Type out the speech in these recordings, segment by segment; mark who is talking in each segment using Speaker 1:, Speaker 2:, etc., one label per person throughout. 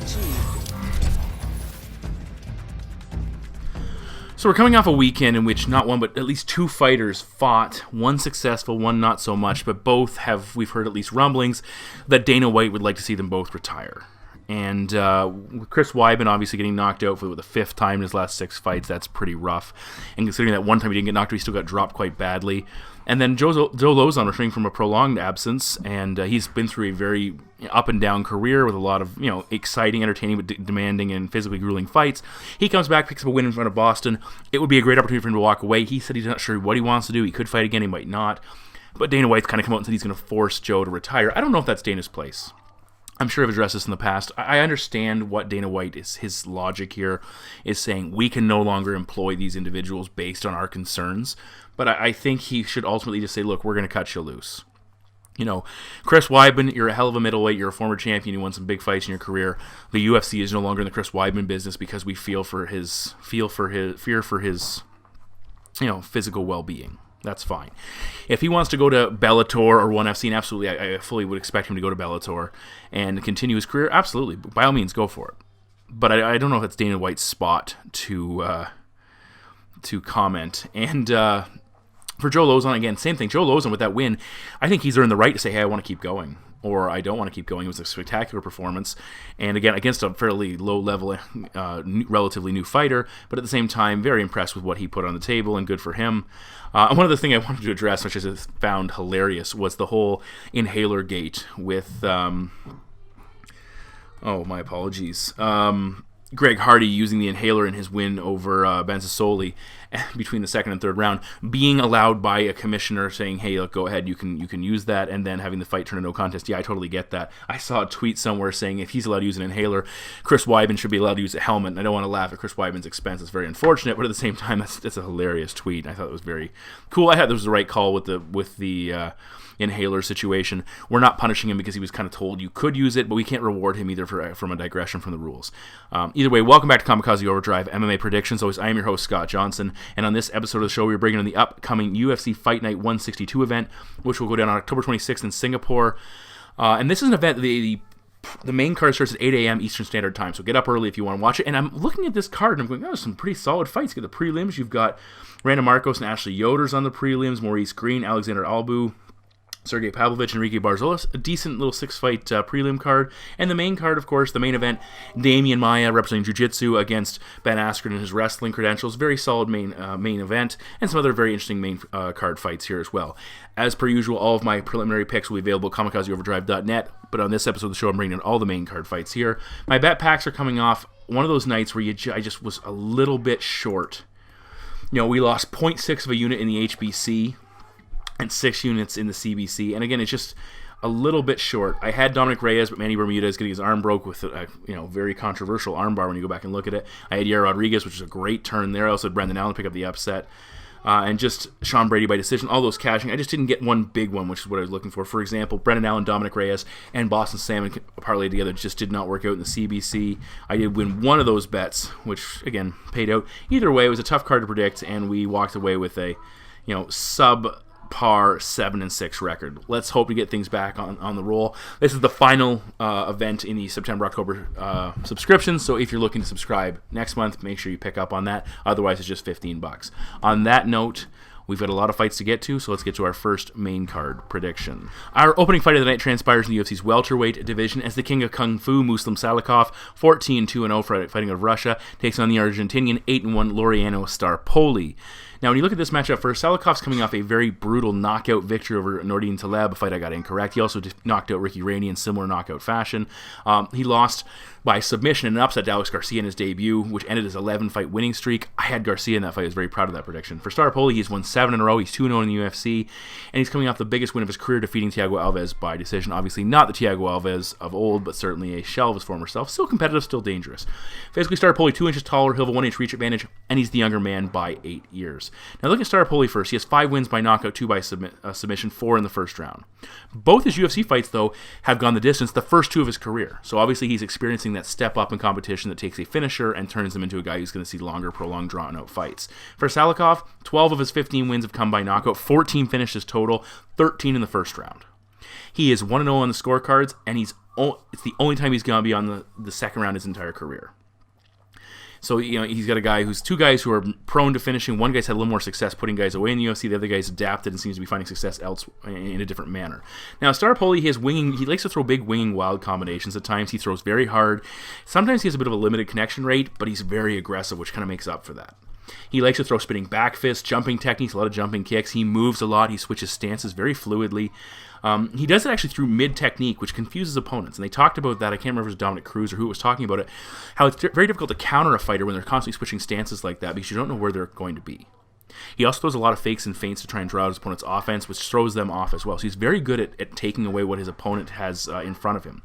Speaker 1: achieved.
Speaker 2: So we're coming off a weekend in which not one but at least two fighters fought, one successful, one not so much, but both have, we've heard at least rumblings, that Dana White would like to see them both retire. And Chris Weidman obviously getting knocked out for the fifth time in his last 6 fights, that's pretty rough. And considering that one time he didn't get knocked out, he still got dropped quite badly. And then Joe Lauzon returning from a prolonged absence, and he's been through a very up and down career with a lot of exciting, entertaining, but demanding and physically grueling fights. He comes back, picks up a win in front of Boston. It would be a great opportunity for him to walk away. He said he's not sure what he wants to do. He could fight again, he might not. But Dana White's kind of come out and said he's going to force Joe to retire. I don't know if that's Dana's place. I'm sure I've addressed this in the past. I understand what Dana White is. His logic here is saying we can no longer employ these individuals based on our concerns. But I think he should ultimately just say, look, we're going to cut you loose. Chris Weidman, you're a hell of a middleweight. You're a former champion. You won some big fights in your career. The UFC is no longer in the Chris Weidman business because we fear for his physical well-being. That's fine. If he wants to go to Bellator or ONE FC, and absolutely, I fully would expect him to go to Bellator and continue his career, absolutely. By all means, go for it. But I don't know if it's Dana White's spot to comment. And for Joe Lauzon, again, same thing. Joe Lauzon with that win, I think he's earned the right to say, hey, I want to keep going. Or I don't want to keep going. It was a spectacular performance. And again, against a fairly low-level, relatively new fighter, but at the same time, very impressed with what he put on the table, and good for him. One other thing I wanted to address, which I found hilarious, was the whole inhaler gate with, my apologies, Greg Hardy using the inhaler in his win over Benzasoli between the second and third round, being allowed by a commissioner saying, hey, look, go ahead, you can use that, and then having the fight turn to no contest. Yeah, I totally get that. I saw a tweet somewhere saying if he's allowed to use an inhaler, Chris Weidman should be allowed to use a helmet. And I don't want to laugh at Chris Weidman's expense. It's very unfortunate, but at the same time, that's a hilarious tweet. I thought it was very cool. I thought it was the right call with the inhaler situation. We're not punishing him because he was kind of told you could use it, but we can't reward him either from a digression from the rules. Either way, welcome back to Kamikaze Overdrive MMA Predictions. Always, I am your host, Scott Johnson, and on this episode of the show, we're bringing on the upcoming UFC Fight Night 162 event, which will go down on October 26th in Singapore. And this is an event, the main card starts at 8 a.m. Eastern Standard Time, so get up early if you want to watch it. And I'm looking at this card, and I'm going, there's some pretty solid fights. You get the prelims. You've got Randa Markos and Ashley Yoder's on the prelims, Maurice Greene, Alexandra Albu, Sergei, Pavlovich, Enrique, Barzola, a decent little 6-fight prelim card. And the main card, of course, the main event, Demian Maia representing Jiu-Jitsu against Ben Askren and his wrestling credentials. Very solid main event, and some other very interesting main card fights here as well. As per usual, all of my preliminary picks will be available at kamikazeoverdrive.net, but on this episode of the show, I'm bringing in all the main card fights here. My bet packs are coming off one of those nights where I just was a little bit short. We lost 0.6 of a unit in the HBC, and 6 units in the CBC. And again, it's just a little bit short. I had Dominic Reyes, but Manny Bermudez is getting his arm broke with a very controversial armbar when you go back and look at it. I had Yair Rodriguez, which is a great turn there. I also had Brendan Allen pick up the upset. And just Sean Brady by decision, all those cashing. I just didn't get one big one, which is what I was looking for. For example, Brendan Allen, Dominic Reyes, and Boston Salmon parlayed together just did not work out in the CBC. I did win one of those bets, which, again, paid out. Either way, it was a tough card to predict, and we walked away with a sub-par 7-6 record. Let's hope to get things back on the roll. This is the final event in the September-October subscription, so if you're looking to subscribe next month, make sure you pick up on that. Otherwise, it's just $15. On that note, we've got a lot of fights to get to, so let's get to our first main card prediction. Our opening fight of the night transpires in the UFC's welterweight division as the king of Kung Fu, Muslim Salikhov, 14-2-0 fighting out of Russia, takes on the Argentinian 8-1 Laureano Staropoli. Now, when you look at this matchup first, Salikhov's coming off a very brutal knockout victory over Nordin Taleb, a fight I got incorrect. He also knocked out Ricky Rainey in similar knockout fashion. He lost by submission and an upset to Alex Garcia in his debut, which ended his 11-fight winning streak. I had Garcia in that fight. I was very proud of that prediction. For Staropoli, he's won 7 in a row. He's 2-0 in the UFC, and he's coming off the biggest win of his career, defeating Thiago Alves by decision. Obviously not the Thiago Alves of old, but certainly a shell of his former self. Still competitive, still dangerous. Physically, Staropoli 2 inches taller. He'll have a 1-inch reach advantage, and he's the younger man by 8 years. Now look at Staropoli first. He has 5 wins by knockout, 2 by submission, 4 in the first round. Both his UFC fights, though, have gone the distance, the first 2 of his career. So obviously he's experiencing that step up in competition that takes a finisher and turns him into a guy who's going to see longer, prolonged, drawn-out fights. For Salikhov, 12 of his 15 wins have come by knockout, 14 finishes total, 13 in the first round. He is 1-0 on the scorecards, and it's the only time he's going to be on the second round his entire career. So, he's got two guys who are prone to finishing. One guy's had a little more success putting guys away in the UFC. The other guy's adapted and seems to be finding success in a different manner. Now, Staropoli, he likes to throw big winging wild combinations at times. He throws very hard. Sometimes he has a bit of a limited connection rate, but he's very aggressive, which kind of makes up for that. He likes to throw spinning back fists, jumping techniques, a lot of jumping kicks. He moves a lot. He switches stances very fluidly. He does it actually through mid-technique, which confuses opponents. And they talked about that. I can't remember if it was Dominic Cruz or who was talking about it, how it's very difficult to counter a fighter when they're constantly switching stances like that because you don't know where they're going to be. He also throws a lot of fakes and feints to try and draw out his opponent's offense, which throws them off as well. So he's very good at taking away what his opponent has in front of him.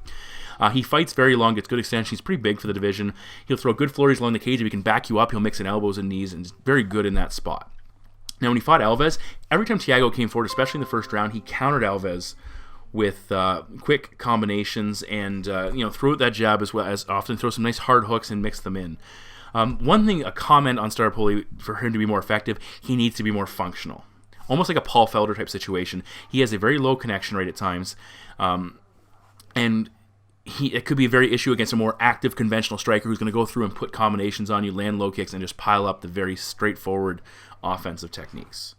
Speaker 2: He fights very long, gets good extension. He's pretty big for the division. He'll throw good flurries along the cage. If he can back you up, he'll mix in elbows and knees, and he's very good in that spot. Now, when he fought Alves, every time Thiago came forward, especially in the first round, he countered Alves with quick combinations and throw out that jab as well as often throw some nice hard hooks and mix them in. One thing, a comment on Staropoli, for him to be more effective, he needs to be more functional. Almost like a Paul Felder type situation. He has a very low connection rate at times, and it could be a very issue against a more active conventional striker who's going to go through and put combinations on you, land low kicks, and just pile up the very straightforward offensive techniques.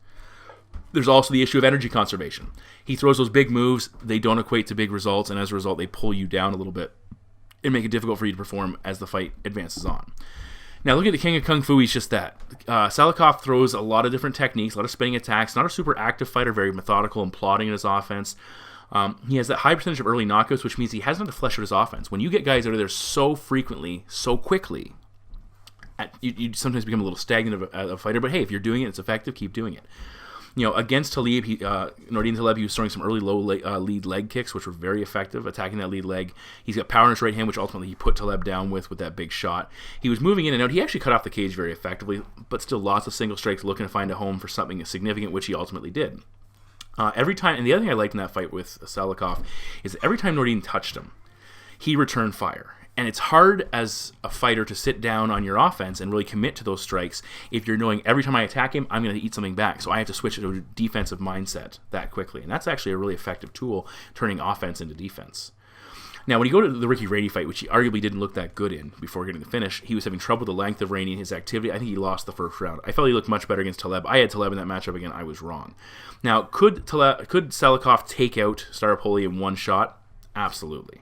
Speaker 2: There's also the issue of energy conservation. He throws those big moves, they don't equate to big results, and as a result, they pull you down a little bit and make it difficult for you to perform as the fight advances on. Now, look at the King of Kung Fu, he's just that. Salikhov throws a lot of different techniques, a lot of spinning attacks, not a super active fighter, very methodical and plotting in his offense. He has that high percentage of early knockouts, which means he hasn't had to flesh out his offense. When you get guys out of there so frequently, so quickly, you sometimes become a little stagnant of a fighter, but hey, if you're doing it, it's effective, keep doing it. Against Talib, Nordin Taleb, he was throwing some early low lead leg kicks, which were very effective, attacking that lead leg. He's got power in his right hand, which ultimately he put Taleb down with that big shot. He was moving in and out. He actually cut off the cage very effectively, but still lots of single strikes, looking to find a home for something significant, which he ultimately did. Every time, and the other thing I liked in that fight with Salikhov is that every time Nordin touched him, he returned fire. And it's hard as a fighter to sit down on your offense and really commit to those strikes if you're knowing every time I attack him, I'm going to eat something back. So I have to switch to a defensive mindset that quickly. And that's actually a really effective tool, turning offense into defense. Now, when you go to the Ricky Rainey fight, which he arguably didn't look that good in before getting the finish, he was having trouble with the length of Rainey and his activity. I think he lost the first round. I felt he looked much better against Taleb. I had Taleb in that matchup again. I was wrong. Now, could Salikhov take out Staropoli in one shot? Absolutely.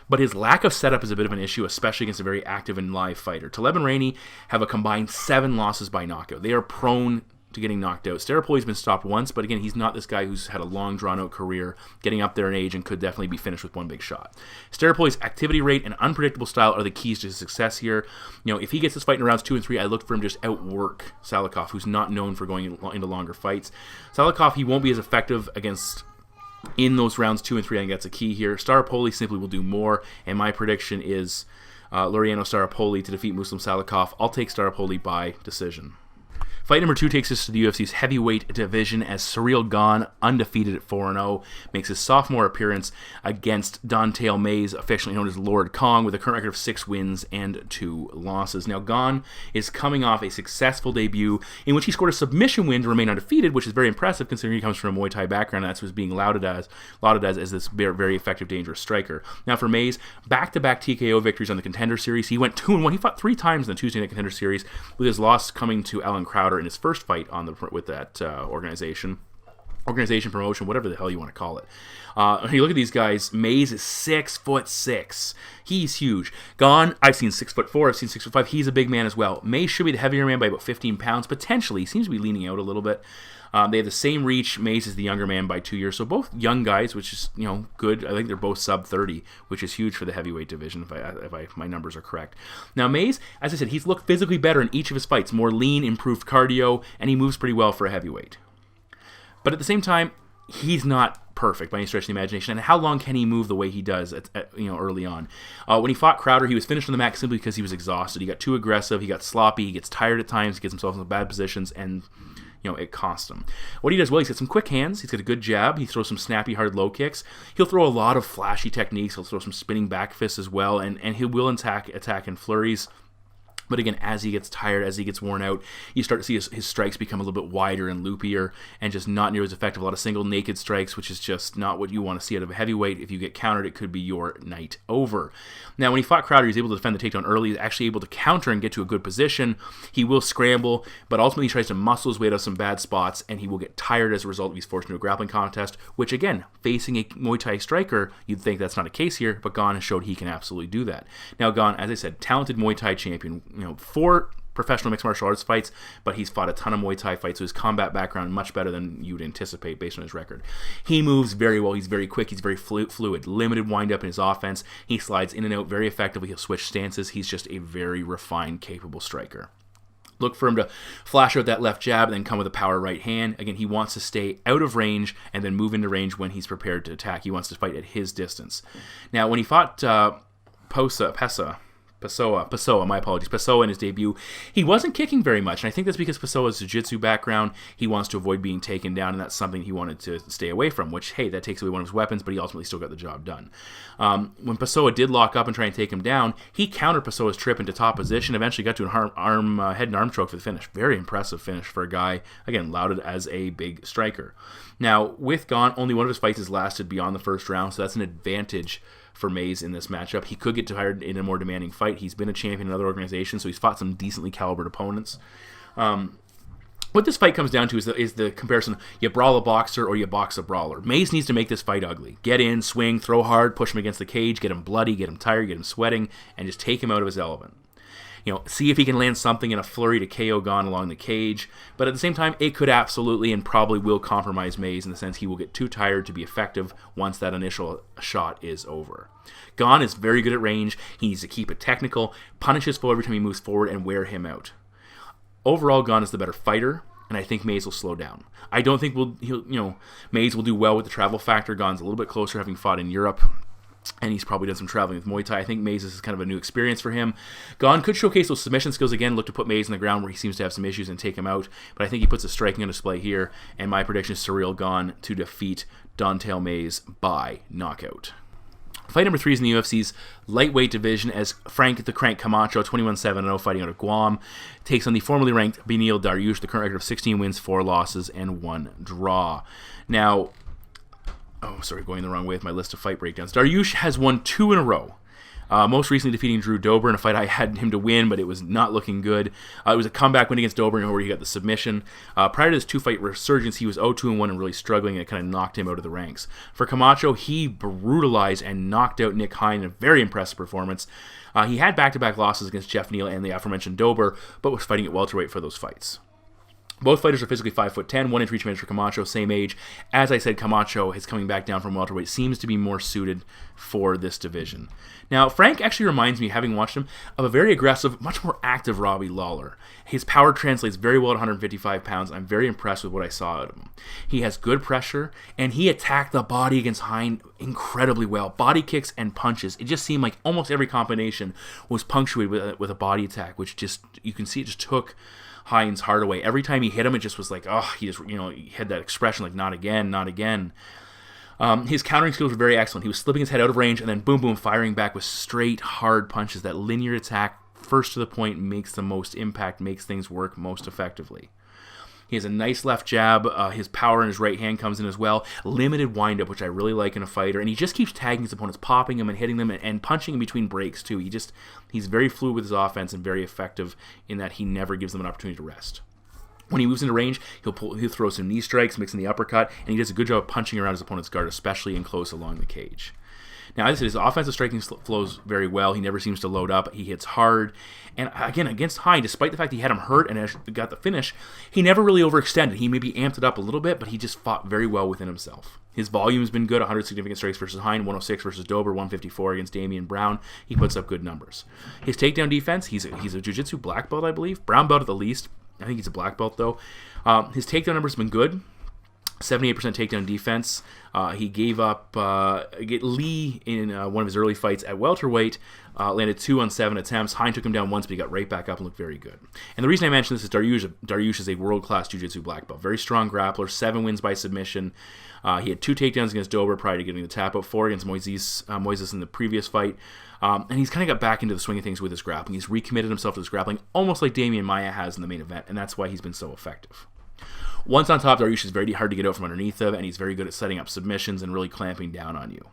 Speaker 2: But his lack of setup is a bit of an issue, especially against a very active and live fighter. Taleb and Rainey have a combined 7 losses by knockout. They are prone to getting knocked out. Staropoli's been stopped once, but again, he's not this guy who's had a long, drawn-out career, getting up there in age, and could definitely be finished with one big shot. Staropoli's activity rate and unpredictable style are the keys to his success here. If he gets this fight in rounds 2 and 3, I look for him to just outwork Salikhov, who's not known for going into longer fights. Salikhov, he won't be as effective in those rounds 2 and 3. I think that's a key here. Staropoli simply will do more, and my prediction is Laureano Staropoli to defeat Muslim Salikhov. I'll take Staropoli by decision. Fight number 2 takes us to the UFC's heavyweight division as Ciryl Gane, undefeated at 4-0, makes his sophomore appearance against Don'Tale Mayes, affectionately known as Lord Kong, with a current record of 6 wins and 2 losses. Now, Gane is coming off a successful debut in which he scored a submission win to remain undefeated, which is very impressive considering he comes from a Muay Thai background, and that's what's being lauded as this very, very effective, dangerous striker. Now, for Mayes, back-to-back TKO victories on the Contender Series. He went 2-1. He fought 3 times in the Tuesday Night Contender Series, with his loss coming to Alan Crowder in his first fight with that organization, promotion, whatever the hell you want to call it. You look at these guys. Mayes is 6'6". He's huge. Gane, I've seen 6'4". I've seen 6'5". He's a big man as well. Mayes should be the heavier man by about 15 pounds, potentially. He seems to be leaning out a little bit. They have the same reach. Mayes is the younger man by 2 years. So both young guys, which is good. I think they're both sub 30, which is huge for the heavyweight division if my numbers are correct. Now Mayes, as I said, he's looked physically better in each of his fights. More lean, improved cardio, and he moves pretty well for a heavyweight. But at the same time, he's not perfect by any stretch of the imagination. And how long can he move the way he does early on? When he fought Crowder, he was finished on the mat simply because he was exhausted. He got too aggressive. He got sloppy. He gets tired at times. He gets himself in bad positions, and it costs him. What he does well, he's got some quick hands. He's got a good jab. He throws some snappy, hard low kicks. He'll throw a lot of flashy techniques. He'll throw some spinning back fists as well, and he will attack in flurries. But again, as he gets tired, as he gets worn out, you start to see his strikes become a little bit wider and loopier and just not near as effective. A lot of single naked strikes, which is just not what you want to see out of a heavyweight. If you get countered, it could be your night over. Now, when he fought Crowder, he was able to defend the takedown early. He's actually able to counter and get to a good position. He will scramble, but ultimately he tries to muscle his way out of some bad spots, and he will get tired as a result if he's forced into a grappling contest, which again, facing a Muay Thai striker, you'd think that's not a case here, but Gane has showed he can absolutely do that. Now, Gane, as I said, talented Muay Thai champion, 4 professional mixed martial arts fights, but he's fought a ton of Muay Thai fights, so his combat background much better than you'd anticipate based on his record. He moves very well. He's very quick. He's very fluid. Limited wind-up in his offense. He slides in and out very effectively. He'll switch stances. He's just a very refined, capable striker. Look for him to flash out that left jab and then come with a power right hand. Again, he wants to stay out of range and then move into range when he's prepared to attack. He wants to fight at his distance. Now, when he fought Pessoa in his debut, he wasn't kicking very much, and I think that's because Pessoa's jiu-jitsu background, he wants to avoid being taken down, and that's something he wanted to stay away from, which, hey, that takes away one of his weapons, but he ultimately still got the job done. When Pessoa did lock up and try and take him down, he countered Pessoa's trip into top position, eventually got to an head and arm choke for the finish. Very impressive finish for a guy, again, lauded as a big striker. Now, with Gane, only one of his fights has lasted beyond the first round, so that's an advantage for Mays in this matchup. He could get tired in a more demanding fight. He's been a champion in other organizations, so he's fought some decently calibered opponents. What this fight comes down to is the comparison, you brawl a boxer or you box a brawler. Mays needs to make this fight ugly. Get in, swing, throw hard, push him against the cage, get him bloody, get him tired, get him sweating, and just take him out of his element. See if he can land something in a flurry to KO Gane along the cage. But at the same time, it could absolutely and probably will compromise Mays in the sense he will get too tired to be effective once that initial shot is over. Gane is very good at range. He needs to keep it technical, punish his foe every time he moves forward, and wear him out. Overall, Gane is the better fighter, and I think Mays will slow down. I don't think Mays will do well with the travel factor. Gane's a little bit closer, having fought in Europe. And he's probably done some traveling with Muay Thai. I think Mays is kind of a new experience for him. Gane could showcase those submission skills again, look to put Mays on the ground where he seems to have some issues and take him out. But I think he puts his striking on display here. And my prediction is Ciryl Gane to defeat Don'Tale Mays by knockout. Fight number 3 is in the UFC's lightweight division as Frank the Crank Camacho, 21-7-0, fighting out of Guam, takes on the formerly ranked Beneil Dariush, the current record of 16 wins, 4 losses, and 1 draw. Now, going the wrong way with my list of fight breakdowns. Dariush has won 2 in a row. Most recently defeating Drew Dober in a fight I had him to win, but it was not looking good. It was a comeback win against Dober where he got the submission. Prior to his 2-fight resurgence, he was 0-2-1 and really struggling, and it kind of knocked him out of the ranks. For Camacho, he brutalized and knocked out Nick Hein in a very impressive performance. He had back-to-back losses against Jeff Neal and the aforementioned Dober, but was fighting at welterweight for those fights. Both fighters are physically 5'10", 1 inch reach advantage for Camacho, same age. As I said, Camacho is coming back down from welterweight, seems to be more suited for this division. Now, Frank actually reminds me, having watched him, of a very aggressive, much more active Robbie Lawler. His power translates very well at 155 pounds. I'm very impressed with what I saw out of him. He has good pressure, and he attacked the body against Hein incredibly well. Body kicks and punches. It just seemed like almost every combination was punctuated with a body attack, which just, you can see it just took Hein's heart away. Every time he hit him, it just was like, he just, he had that expression like, not again, not again. His countering skills were very excellent. He was slipping his head out of range and then boom, boom, firing back with straight, hard punches. That linear attack, first to the point, makes the most impact, makes things work most effectively. He has a nice left jab. His power in his right hand comes in as well. Limited windup, which I really like in a fighter. And he just keeps tagging his opponents, popping them and hitting them and punching in between breaks too. He's very fluid with his offense and very effective in that he never gives them an opportunity to rest. When he moves into range, he'll throw some knee strikes, mixing the uppercut, and he does a good job of punching around his opponent's guard, especially in close along the cage. Now, as I said, his offensive striking flows very well. He never seems to load up. He hits hard. And again, against Hein, despite the fact that he had him hurt and got the finish, he never really overextended. He maybe amped it up a little bit, but he just fought very well within himself. His volume's been good, 100 significant strikes versus Hein, 106 versus Dober, 154 against Demian Brown. He puts up good numbers. His takedown defense, he's a jiu-jitsu black belt, I believe. Brown belt at the least. I think he's a black belt, though. His takedown numbers have been good. 78% takedown defense. He gave up Lee in one of his early fights at welterweight. Landed 2 on 7 attempts. Hein took him down once, but he got right back up and looked very good. And the reason I mention this is Dariush is a world-class jiu-jitsu black belt. Very strong grappler, 7 wins by submission. He had 2 takedowns against Dober prior to getting the tap-out, 4 against Moises in the previous fight. And he's kind of got back into the swing of things with his grappling. He's recommitted himself to his grappling, almost like Demian Maia has in the main event, and that's why he's been so effective. Once on top, Dariush is very hard to get out from underneath him, and he's very good at setting up submissions and really clamping down on you.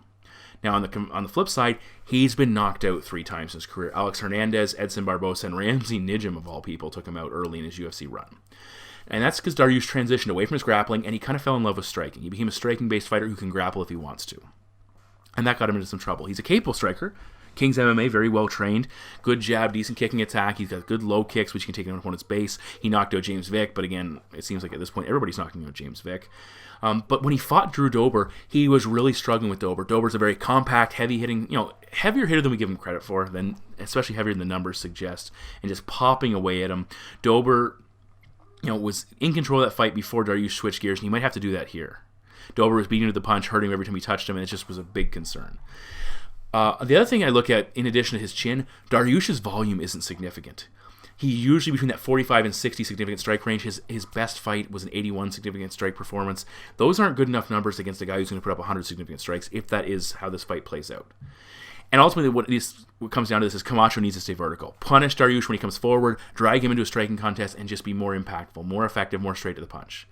Speaker 2: Now, on the flip side, he's been knocked out 3 times in his career. Alex Hernandez, Edson Barbosa, and Ramsey Nijem, of all people, took him out early in his UFC run. And that's because Dariush transitioned away from his grappling, and he kind of fell in love with striking. He became a striking-based fighter who can grapple if he wants to. And that got him into some trouble. He's a capable striker. King's MMA, very well trained. Good jab, decent kicking attack. He's got good low kicks, which he can take on an opponent's base. He knocked out James Vick, but again, it seems like at this point everybody's knocking out James Vick. But when he fought Drew Dober, he was really struggling with Dober. Dober's a very compact, heavy-hitting, heavier hitter than we give him credit for, especially heavier than the numbers suggest, and just popping away at him. Dober, was in control of that fight before Dariush switched gears, and he might have to do that here. Dober was beating to the punch, hurting him every time he touched him, and it just was a big concern. The other thing I look at, in addition to his chin, Dariush's volume isn't significant. He usually between that 45 and 60 significant strike range. His best fight was an 81 significant strike performance. Those aren't good enough numbers against a guy who's going to put up 100 significant strikes, if that is how this fight plays out. And ultimately, what comes down to this is Camacho needs to stay vertical. Punish Dariush when he comes forward, drag him into a striking contest, and just be more impactful, more effective, more straight to the punch.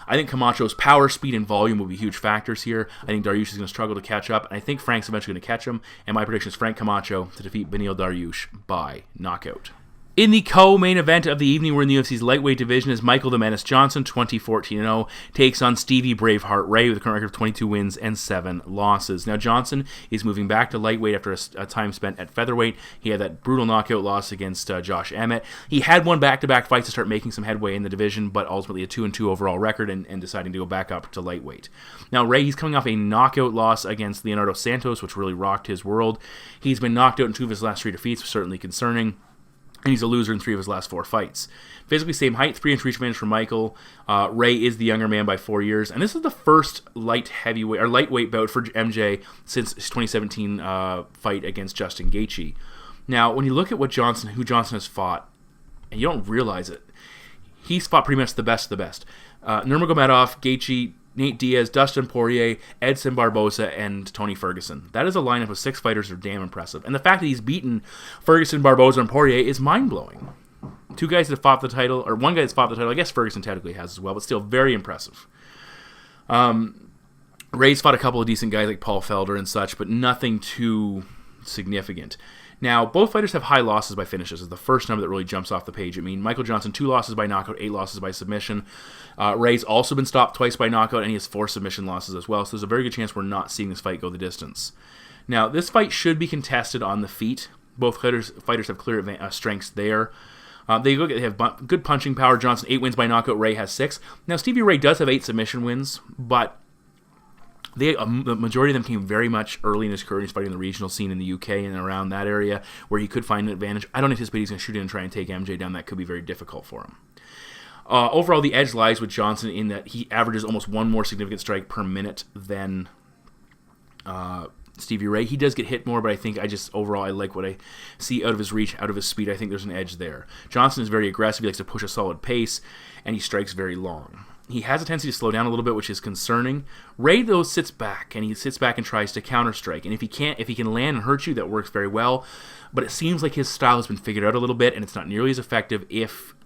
Speaker 2: I think Camacho's power, speed, and volume will be huge factors here. I think Dariush is going to struggle to catch up, and I think Frank's eventually going to catch him. And my prediction is Frank Camacho to defeat Beneil Dariush by knockout. In the co-main event of the evening, we're in the UFC's lightweight division as Michael the Menace Johnson, 20-14-0, takes on Stevie Braveheart Ray with a current record of 22 wins and 7 losses. Now, Johnson is moving back to lightweight after a time spent at featherweight. He had that brutal knockout loss against Josh Emmett. He had won back-to-back fights to start making some headway in the division, but ultimately a 2-2 overall record and deciding to go back up to lightweight. Now, Ray, he's coming off a knockout loss against Leonardo Santos, which really rocked his world. He's been knocked out in 2 of his last 3 defeats, certainly concerning. And he's a loser in 3 of his last 4 fights. Physically same height, 3-inch reach advantage for Michael. Ray is the younger man by 4 years. And this is the first lightweight bout for MJ since his 2017 fight against Justin Gaethje. Now, when you look at who Johnson has fought, and you don't realize it, he's fought pretty much the best of the best. Nurmagomedov, Gaethje, Nate Diaz, Dustin Poirier, Edson Barbosa, and Tony Ferguson. That is a lineup of 6 fighters that are damn impressive. And the fact that he's beaten Ferguson, Barbosa, and Poirier is mind-blowing. 2 guys that fought the title, or 1 guy that's fought the title, I guess Ferguson technically has as well, but still very impressive. Ray's fought a couple of decent guys like Paul Felder and such, but nothing too significant. Now, both fighters have high losses by finishes. Is the first number that really jumps off the page. I mean, Michael Johnson, 2 losses by knockout, 8 losses by submission. Ray's also been stopped twice by knockout, and he has 4 submission losses as well. So there's a very good chance we're not seeing this fight go the distance. Now, this fight should be contested on the feet. Both fighters have clear strengths there. They have good punching power. Johnson, 8 wins by knockout. Ray has 6. Now, Stevie Ray does have 8 submission wins, but the majority of them came very much early in his career. He's fighting the regional scene in the UK and around that area where he could find an advantage. I don't anticipate he's going to shoot in and try and take MJ down. That could be very difficult for him. Overall, the edge lies with Johnson in that he averages almost 1 more significant strike per minute than Stevie Ray. He does get hit more, but I think overall I like what I see out of his reach, out of his speed. I think there's an edge there. Johnson is very aggressive. He likes to push a solid pace, and he strikes very long. He has a tendency to slow down a little bit, which is concerning. Ray, though, sits back and tries to counter-strike. And if he can land and hurt you, that works very well. But it seems like his style has been figured out a little bit, and it's not nearly as effective if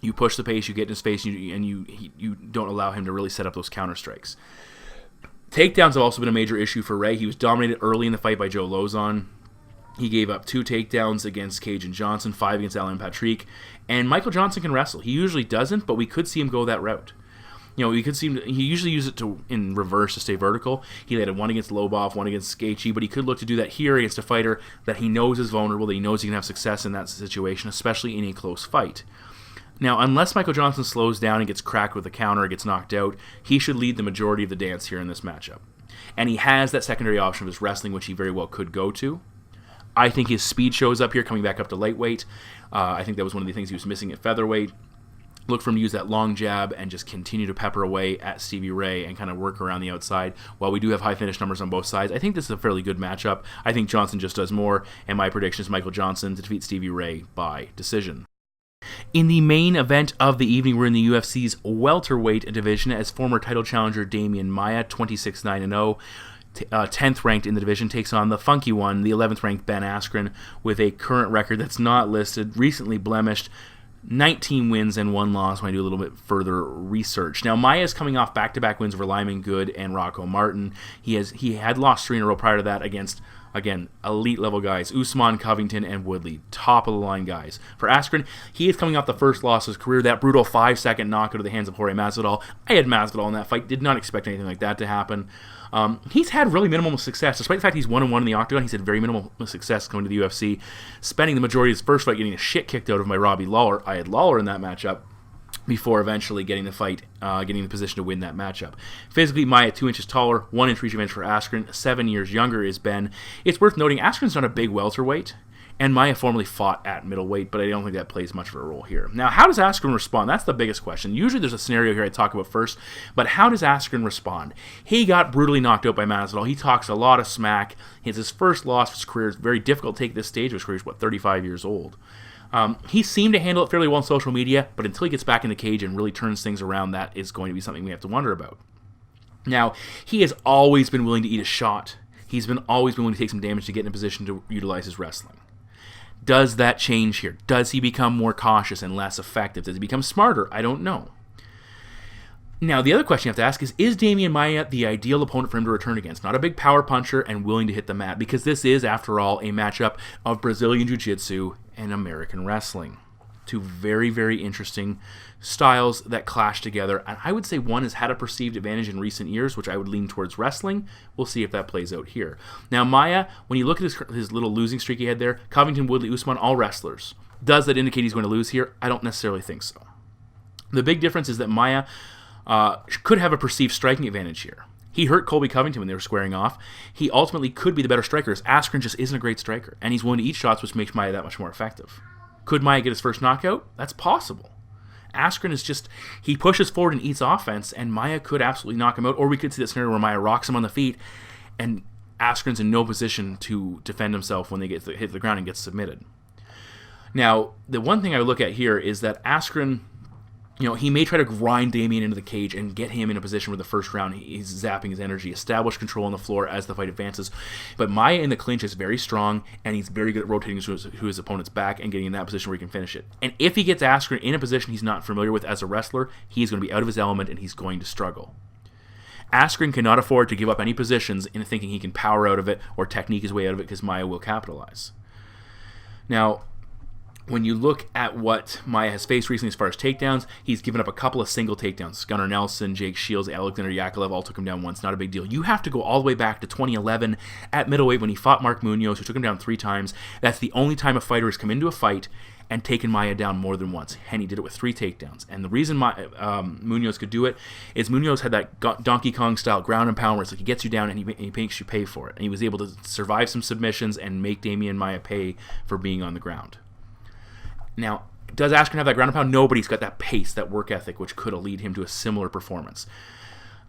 Speaker 2: you push the pace, you get in his face, and you don't allow him to really set up those counter-strikes. Takedowns have also been a major issue for Ray. He was dominated early in the fight by Joe Lozon. He gave up 2 takedowns against Cage and Johnson, 5 against Alan Patrick. And Michael Johnson can wrestle. He usually doesn't, but we could see him go that route. We could see him. He usually uses it in reverse to stay vertical. He landed 1 against Lobov, 1 against Gaethje, but he could look to do that here against a fighter that he knows is vulnerable, that he knows he can have success in that situation, especially in a close fight. Now, unless Michael Johnson slows down and gets cracked with a counter or gets knocked out, he should lead the majority of the dance here in this matchup. And he has that secondary option of his wrestling, which he very well could go to. I think his speed shows up here, coming back up to lightweight. I think that was one of the things he was missing at featherweight. Look for him to use that long jab and just continue to pepper away at Stevie Ray and kind of work around the outside. While we do have high finish numbers on both sides, I think this is a fairly good matchup. I think Johnson just does more, and my prediction is Michael Johnson to defeat Stevie Ray by decision. In the main event of the evening, we're in the UFC's welterweight division as former title challenger Demian Maia, 26-9-0, 10th ranked in the division, takes on the funky one, the 11th ranked Ben Askren, with a current record that's not listed, recently blemished, 19 wins and 1 loss when I do a little bit further research. Now, Maia is coming off back-to-back wins over Lyman Good and Rocco Martin. He had lost 3 in a row prior to that against, again, elite-level guys, Usman, Covington, and Woodley, top-of-the-line guys. For Askren, he is coming off the first loss of his career, that brutal 5-second knockout at the hands of Jorge Masvidal. I had Masvidal in that fight, did not expect anything like that to happen. He's had really minimal success. Despite the fact he's 1-1 in the octagon, he's had very minimal success going to the UFC, spending the majority of his first fight getting the shit kicked out of by Robbie Lawler. I had Lawler in that matchup before eventually getting the fight, getting the position to win that matchup. Physically, Maia 2 inches taller, 1 inch reach advantage for Askren, 7 years younger is Ben. It's worth noting, Askren's not a big welterweight, and Maia formerly fought at middleweight, but I don't think that plays much of a role here. Now, how does Askren respond? That's the biggest question. Usually there's a scenario here I talk about first, but how does Askren respond? He got brutally knocked out by Masvidal. He talks a lot of smack. It's his first loss of his career. It's very difficult to take this stage. His career is, 35 years old. He seemed to handle it fairly well on social media, but until he gets back in the cage and really turns things around, that is going to be something we have to wonder about. Now, he has always been willing to eat a shot. He's always been willing to take some damage to get in a position to utilize his wrestling. Does that change here? Does he become more cautious and less effective? Does he become smarter? I don't know. Now, the other question you have to ask is Demian Maia the ideal opponent for him to return against? Not a big power puncher and willing to hit the mat, because this is, after all, a matchup of Brazilian Jiu-Jitsu and American wrestling. Two very, very interesting styles that clash together. And I would say one has had a perceived advantage in recent years, which I would lean towards wrestling. We'll see if that plays out here. Now, Maia, when you look at his little losing streak he had there, Covington, Woodley, Usman, all wrestlers. Does that indicate he's going to lose here? I don't necessarily think so. The big difference is that Maia could have a perceived striking advantage here. He hurt Colby Covington when they were squaring off. He ultimately could be the better striker, as Askren just isn't a great striker, and he's willing to eat shots, which makes Maia that much more effective. Could Maia get his first knockout? That's possible. Askren is just, he pushes forward and eats offense, and Maia could absolutely knock him out, or we could see that scenario where Maia rocks him on the feet, and Askren's in no position to defend himself when they hit the ground and gets submitted. Now, the one thing I would look at here is that Askren, he may try to grind Demian into the cage and get him in a position where the first round he's zapping his energy, establish control on the floor as the fight advances. But Maia in the clinch is very strong, and he's very good at rotating to his opponent's back and getting in that position where he can finish it. And if he gets Askren in a position he's not familiar with as a wrestler, he's going to be out of his element and he's going to struggle. Askren cannot afford to give up any positions in thinking he can power out of it or technique his way out of it, because Maia will capitalize. Now, when you look at what Maia has faced recently as far as takedowns, he's given up a couple of single takedowns. Gunnar Nelson, Jake Shields, Alexander Yakovlev all took him down once. Not a big deal. You have to go all the way back to 2011 at middleweight when he fought Mark Munoz, who took him down 3 times. That's the only time a fighter has come into a fight and taken Maia down more than once. And he did it with 3 takedowns. And the reason Munoz could do it is Munoz had that Donkey Kong-style ground and pound where it's like he gets you down and he makes you pay for it. And he was able to survive some submissions and make Demian Maia pay for being on the ground. Now, does Askren have that ground and pound? No, but he's got that pace, that work ethic, which could lead him to a similar performance.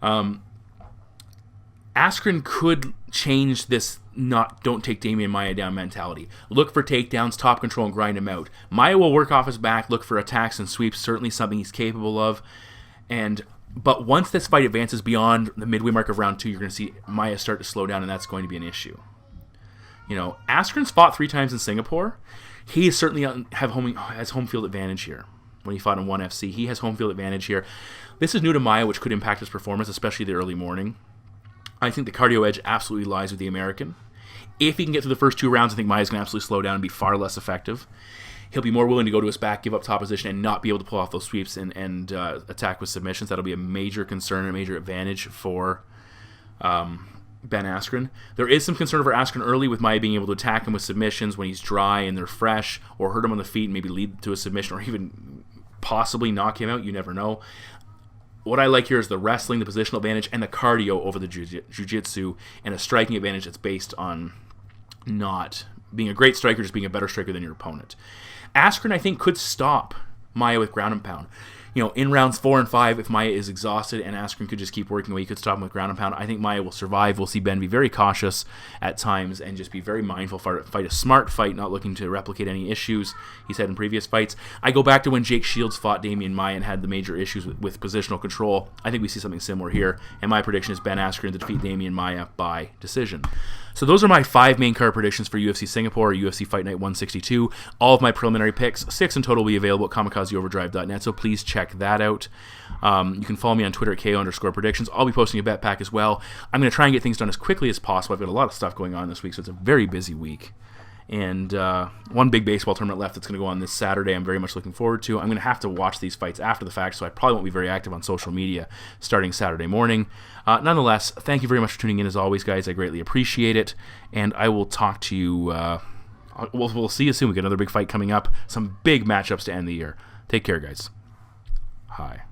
Speaker 2: Askren could change this don't take Demian Maia down mentality. Look for takedowns, top control, and grind him out. Maia will work off his back, look for attacks and sweeps, certainly something he's capable of. But once this fight advances beyond the midway mark of round 2, you're going to see Maia start to slow down, and that's going to be an issue. Askren's fought 3 times in Singapore. He certainly has home field advantage here. When he fought in 1FC, he has home field advantage here. This is new to Maia, which could impact his performance, especially the early morning. I think the cardio edge absolutely lies with the American. If he can get through the first 2 rounds, I think Maia's going to absolutely slow down and be far less effective. He'll be more willing to go to his back, give up top position, and not be able to pull off those sweeps and attack with submissions. That'll be a major concern and a major advantage for Ben Askren. There is some concern for Askren early with Maia being able to attack him with submissions when he's dry and they're fresh, or hurt him on the feet and maybe lead to a submission, or even possibly knock him out. You never know. What I like here is the wrestling, the positional advantage, and the cardio over the jiu-jitsu, and a striking advantage that's based on not being a great striker, just being a better striker than your opponent. Askren, I think, could stop Maia with ground and pound. in rounds 4 and 5, if Maia is exhausted and Askren could just keep working away, he could stop him with ground and pound. I think Maia will survive. We'll see Ben be very cautious at times and just be very mindful, fight a smart fight, not looking to replicate any issues he's had in previous fights. I go back to when Jake Shields fought Demian Maia and had the major issues with positional control. I think we see something similar here, and my prediction is Ben Askren to defeat Demian Maia by decision. So those are my 5 main card predictions for UFC Singapore or UFC Fight Night 162. All of my preliminary picks, 6 in total, will be available at kamikazeoverdrive.net, so please check that out. You can follow me on Twitter at KO_predictions. I'll be posting a bet pack as well. I'm going to try and get things done as quickly as possible. I've got a lot of stuff going on this week, so it's a very busy week. And one big baseball tournament left that's going to go on this Saturday I'm very much looking forward to. I'm going to have to watch these fights after the fact, so I probably won't be very active on social media starting Saturday morning. Nonetheless, thank you very much for tuning in as always, guys. I greatly appreciate it. And I will talk to you. We'll see you soon. We got another big fight coming up. Some big matchups to end the year. Take care, guys. Hi.